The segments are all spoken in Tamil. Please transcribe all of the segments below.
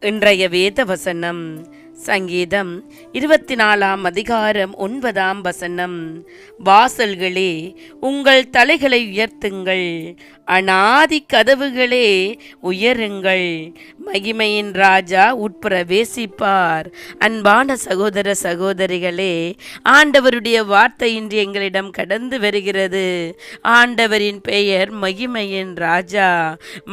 இன்றைய வேத வசனம் சங்கீதம் 24 9 வாசல்களே உங்கள் தலைகளை உயர்த்துங்கள், அநாதி கதவுகளே உயருங்கள், மகிமையின் ராஜா உட்பிரவேசிப்பார். அன்பான சகோதர சகோதரிகளே, ஆண்டவருடைய வார்த்தை இன்று எங்களிடம் கடந்து வருகிறது. ஆண்டவரின் பெயர் மகிமையின் ராஜா.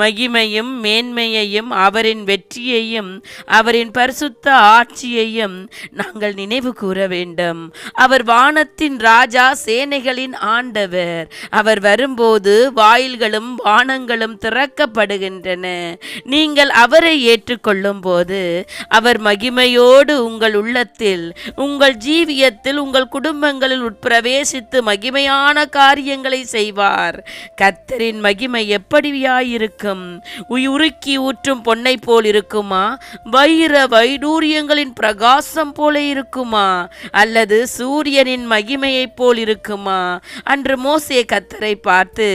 மகிமையும் மேன்மையையும் அவரின் வெற்றியையும் அவரின் பரிசுத்த ஆட்சியையும் நாங்கள் நினைவு கூற வேண்டும். அவர் வானத்தின் ராஜா, சேனைகளின் ஆண்டவர். அவர் வரும்போது வாயில்களும் வானங்களும் திறக்கப்படுகின்றன. நீங்கள் அவரை ஏற்றுக்கொள்ளும் போது அவர் மகிமையோடு உங்கள் உள்ளத்தில், உங்கள் ஜீவியத்தில், உங்கள் குடும்பங்களில் உட்பிரவேசித்து மகிமையான காரியங்களை செய்வார். கர்த்தரின் மகிமை எப்படியாயிருக்கும்? உருக்கி ஊற்றும் பொன்னை போல் இருக்குமா? வைர வைடூரியங்களின் பிரகாசம் போல இருக்குமா? அல்லது சூரியனின் மகிமையைப் போல் இருக்குமா? அன்று மோசே கர்த்தரை பார்த்து,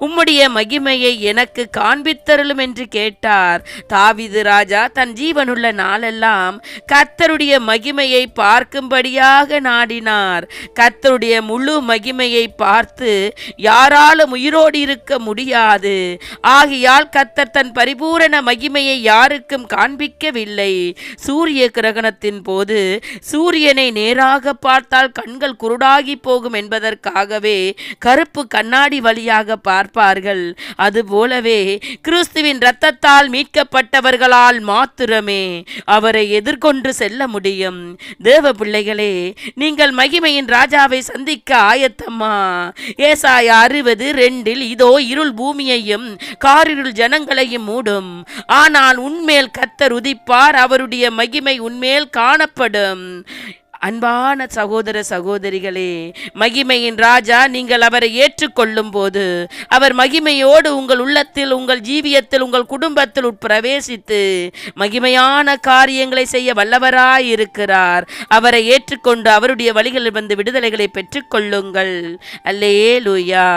உம்முடைய மகிமையை எனக்கு காண்பித்தருளும் என்று கேட்டார். தாவீது ராஜா தன் ஜீவனுள்ள நாளெல்லாம் கர்த்தருடைய மகிமையை பார்க்கும்படியாக நாடினார். கர்த்தருடைய முழு மகிமையை பார்த்து யாராலும் உயிரோடு இருக்க முடியாது. ஆகையால் கர்த்தர் தன் பரிபூரண மகிமையை யாருக்கும் காண்பிக்கவில்லை. சூரிய கிரகணத்தின் போது சூரியனை நேராக பார்த்தால் கண்கள் குருடாகி போகும் என்பதற்காகவே கருப்பு கண்ணாடி வழியாக பார்ப்பார்கள். அதுபோலவே கிறிஸ்துவின் இரத்தத்தால் மீட்கப்பட்டவர்களால் மாத்திரமே அவரை எதிர்கொண்டு செல்ல முடியும். தேவ பிள்ளைகளே, நீங்கள் மகிமையின் ராஜாவை சந்திக்க ஆயத்தமா? ஏசாயா 60:2 இதோ இருள் பூமியையும் காரிருள் ஜனங்களையும் மூடும், ஆனால் உன்மேல் கர்த்தர் உதிப்பார், அவருடைய மகிமை உன்மேல் காணப்படும். அன்பான சகோதர சகோதரிகளே, மகிமையின் ராஜா நீங்கள் அவரை ஏற்றுக்கொள்ளும் போது அவர் மகிமையோடு உங்கள் உள்ளத்தில், உங்கள் ஜீவியத்தில், உங்கள் குடும்பத்தில் உட்பிரவேசித்து மகிமையான காரியங்களை செய்ய வல்லவராய் இருக்கிறார். அவரை ஏற்றுக்கொண்டு அவருடைய வழிகளில் வந்து விடுதலைகளை பெற்றுக்கொள்ளுங்கள். அல்லேலூயா.